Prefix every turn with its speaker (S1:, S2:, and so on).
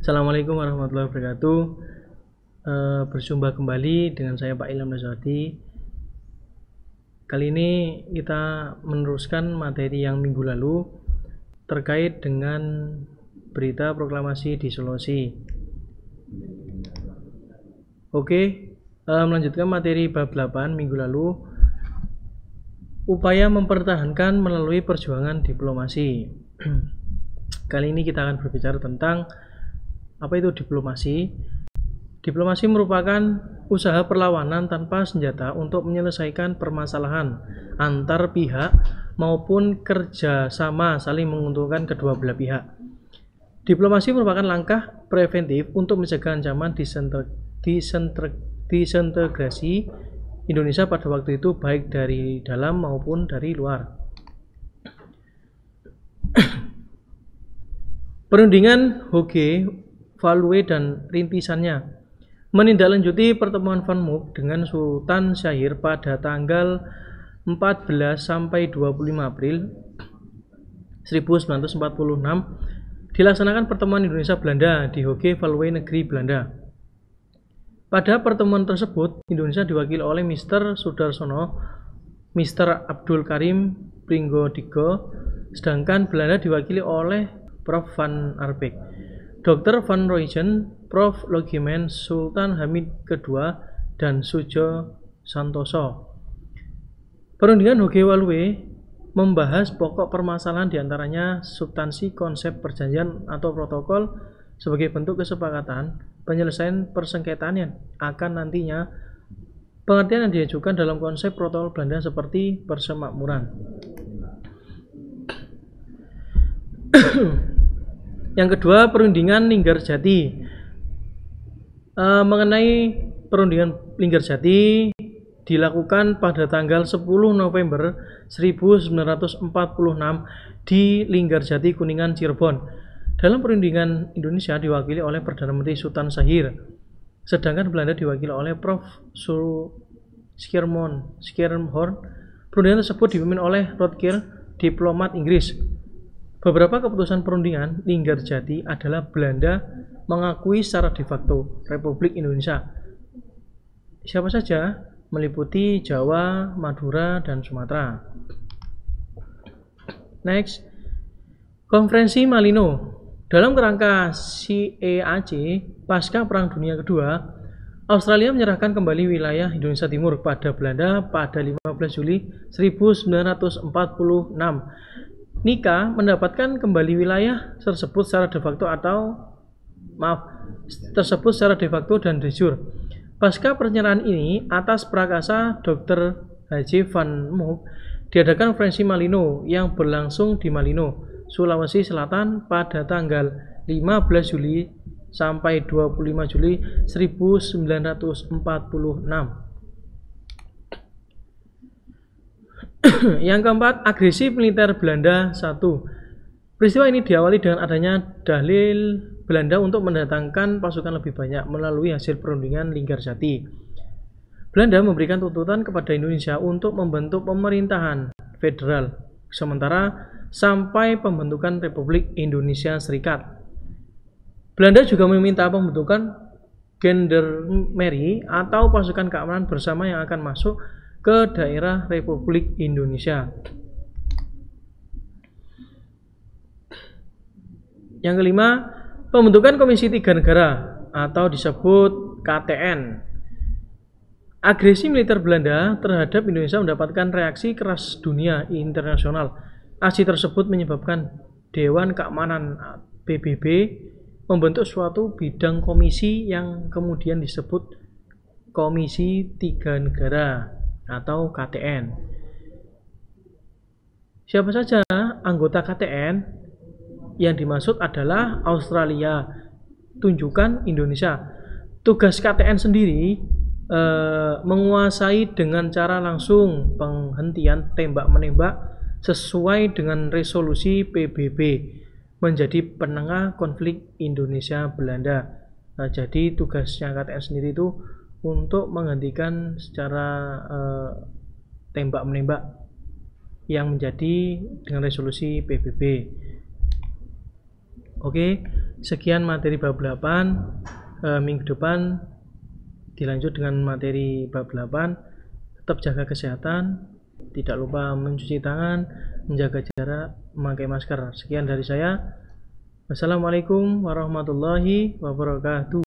S1: Assalamualaikum warahmatullahi wabarakatuh. Berjumpa kembali dengan saya Pak Ilham Nazwati. Kali ini kita meneruskan materi yang minggu lalu terkait dengan berita proklamasi di Sulawesi. Oke, melanjutkan materi bab 8 minggu lalu, upaya mempertahankan melalui perjuangan diplomasi. Kali ini kita akan berbicara tentang apa itu diplomasi. Diplomasi merupakan usaha perlawanan tanpa senjata untuk menyelesaikan permasalahan antar pihak maupun kerjasama saling menguntungkan kedua belah pihak. Diplomasi merupakan langkah preventif untuk mencegah ancaman disintegrasi Indonesia pada waktu itu, baik dari dalam maupun dari luar. Perundingan Hoge, Value, dan rintisannya menindaklanjuti pertemuan Van Mook dengan Sultan Syahir pada tanggal 14 sampai 25 April 1946. Dilaksanakan pertemuan Indonesia-Belanda di Hoge, Value, negeri Belanda. Pada pertemuan tersebut, Indonesia diwakili oleh Mr. Sudarsono, Mr. Abdul Karim Pringgodiko, sedangkan Belanda diwakili oleh Prof. Van Arbeck, Dr. Van Rooijen, Prof. Logeman, Sultan Hamid II, dan Sujo Santoso. Perundingan Hoge Value membahas pokok permasalahan, diantaranya substansi konsep perjanjian atau protokol sebagai bentuk kesepakatan penyelesaian persengketaan yang akan nantinya pengertian yang diajukan dalam konsep protokol Belanda seperti persemakmuran. Yang kedua, perundingan Linggarjati. Mengenai perundingan Linggarjati dilakukan pada tanggal 10 November 1946 di Linggarjati, Kuningan, Cirebon. Dalam perundingan Indonesia diwakili oleh Perdana Menteri Sultan Syahir, sedangkan Belanda diwakili oleh Prof. Schiermonnikoff. Perundingan tersebut dipimpin oleh Rotger, diplomat Inggris. Beberapa keputusan perundingan Linggarjati adalah Belanda mengakui secara de facto Republik Indonesia. Siapa saja? Meliputi Jawa, Madura, dan Sumatera. Next, Konferensi Malino. Dalam kerangka CEAC pasca Perang Dunia Kedua, Australia menyerahkan kembali wilayah Indonesia Timur pada Belanda pada 15 Juli 1946. Nika mendapatkan kembali wilayah tersebut secara de facto secara de facto dan de jure. Pasca penyerahan ini, atas prakasa Dr. H.J. Van Mook, diadakan konferensi Malino yang berlangsung di Malino, Sulawesi Selatan pada tanggal 15 Juli sampai 25 Juli 1946. Yang keempat, agresi militer Belanda 1. Peristiwa ini diawali dengan adanya dalil Belanda untuk mendatangkan pasukan lebih banyak melalui hasil perundingan Linggarjati. Belanda memberikan tuntutan kepada Indonesia untuk membentuk pemerintahan federal sementara sampai pembentukan Republik Indonesia Serikat. Belanda juga meminta pembentukan Gendarmerie atau pasukan keamanan bersama yang akan masuk ke daerah Republik Indonesia. Yang kelima, pembentukan Komisi Tiga Negara atau disebut KTN. Agresi militer Belanda terhadap Indonesia mendapatkan reaksi keras dunia internasional. Aksi tersebut menyebabkan Dewan Keamanan PBB membentuk suatu bidang komisi yang kemudian disebut Komisi Tiga Negara atau KTN. Siapa saja anggota KTN? Yang dimaksud adalah Australia, tunjukkan Indonesia. Tugas KTN sendiri menguasai dengan cara langsung penghentian tembak-menembak sesuai dengan resolusi PBB, menjadi penengah konflik Indonesia-Belanda. Jadi tugasnya KTN sendiri itu untuk menghentikan secara tembak-menembak yang menjadi dengan resolusi PBB. Oke, Sekian materi bab 8. Minggu depan dilanjut dengan materi bab 8. Tetap jaga kesehatan, tidak lupa mencuci tangan, menjaga jarak, memakai masker. Sekian dari saya. Wassalamualaikum warahmatullahi wabarakatuh.